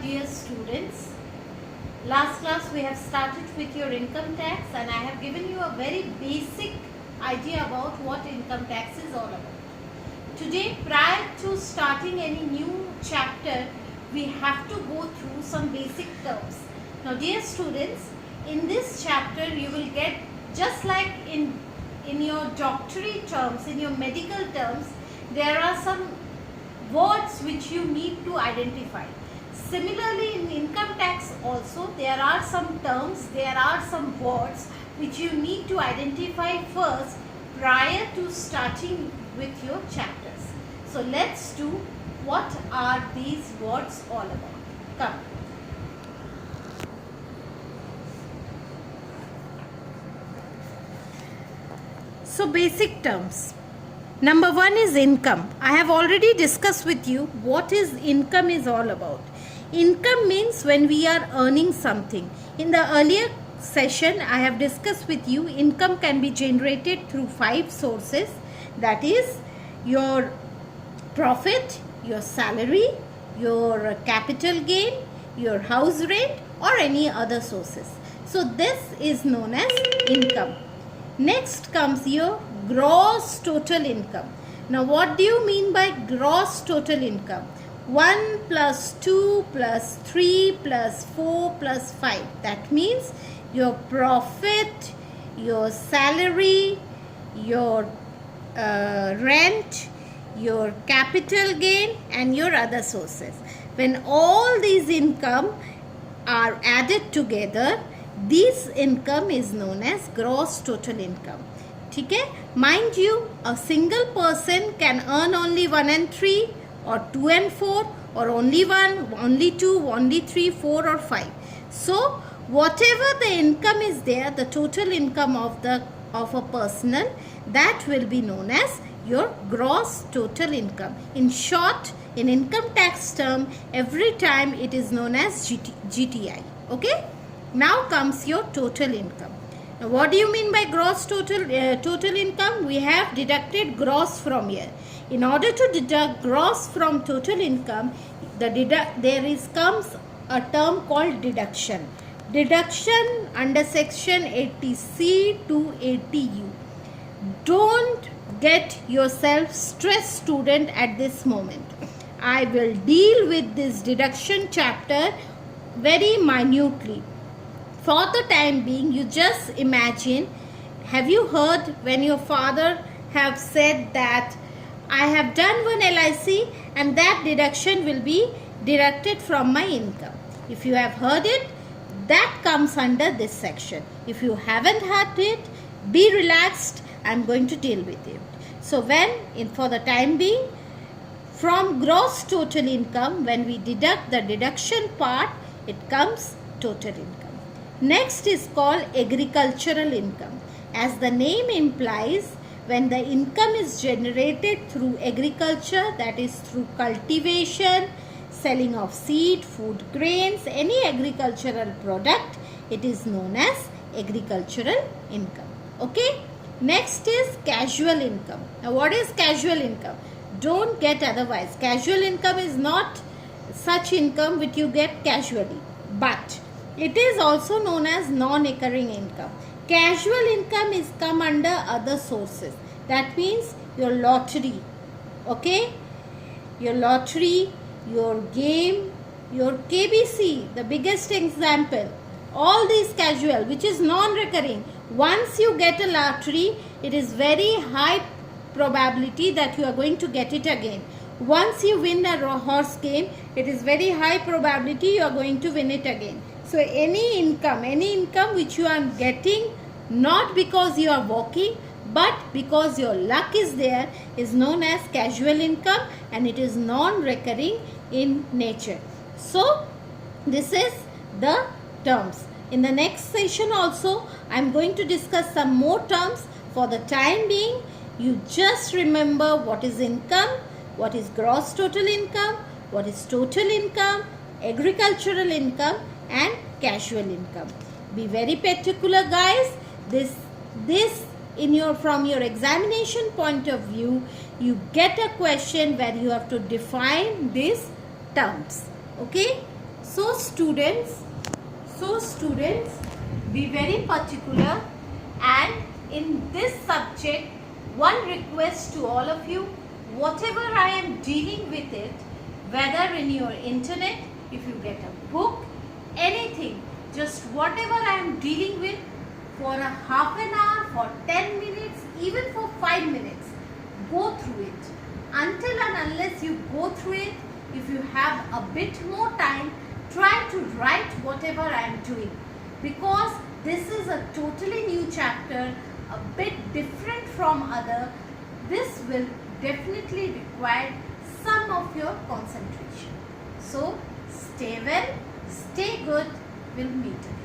dear students. Last class we have started with your income tax and I have given you a very basic idea about what income tax is all about. Today, prior to starting any new chapter, we have to go through some basic terms. Now dear students, in this chapter you will get, just like in your doctorate terms, in your medical terms, there are some words which you need to identify. Similarly, in income tax also, there are some terms, there are some words which you need to identify first prior to starting with your chapters. So let's do what are these words all about. Come. So basic terms. Number one is income. I have already discussed with you what is income is all about. Income means when we are earning something. In the earlier session, I have discussed with you income can be generated through 5 sources. That is your profit, your salary, your capital gain, your house rent or any other sources. So this is known as income. Next comes your gross total income. Now what do you mean by gross total income? 1 plus 2 plus 3 plus 4 plus 5. That means your profit, your salary, your rent, your capital gain and your other sources. When all these income are added together, this income is known as gross total income. Okay? Mind you, a single person can earn only 1 and 3 or 2 and 4 or only 1, only 2, only 3, 4 or 5. So whatever the income is there, the total income of a personal, that will be known as your gross total income. In short, in income tax term, every time it is known as GTI. Okay? Now comes your total income. Now what do you mean by gross total income? We have deducted gross from here. In order to deduct gross from total income, comes a term called deduction. Deduction under section 80C to 80U. Don't get yourself stressed, student, at this moment. I will deal with this deduction chapter very minutely. For the time being, you just imagine, have you heard when your father have said that I have done one LIC and that deduction will be deducted from my income? If you have heard it, that comes under this section. If you haven't heard it, be relaxed. I am going to deal with it. So for the time being, from gross total income, when we deduct the deduction part, it comes total income. Next is called agricultural income. As the name implies, when the income is generated through agriculture, that is through cultivation, selling of seed, food grains, any agricultural product, it is known as agricultural income. Okay? Next is casual income. Now what is casual income? Don't get otherwise. Casual income is not such income which you get casually, but it is also known as non-occurring income. Casual income is come under other sources. That means your lottery, okay? Your lottery, your game, your KBC, the biggest example. All these casual, which is non-recurring. Once you get a lottery, it is very high probability that you are going to get it again. Once you win a horse game, it is very high probability you are going to win it again. So any income which you are getting, not because you are working, but because your luck is there, is known as casual income and it is non-recurring in nature. So this is the terms. In the next session also, I am going to discuss some more terms. For the time being, you just remember what is income, what is gross total income, what is total income, agricultural income and casual income. Be very particular, guys. This from your examination point of view, you get a question where you have to define these terms. Okay. So students, be very particular, and in this subject, one request to all of you, whatever I am dealing with it, whether in your internet, if you get a book, anything, just whatever I am dealing with, for a half an hour, for 10 minutes, even for 5 minutes, go through it. Until and unless you go through it, if you have a bit more time, try to write whatever I am doing, because this is a totally new chapter, a bit different from other. This will definitely require some of your concentration. So stay well, stay good, we'll meet again.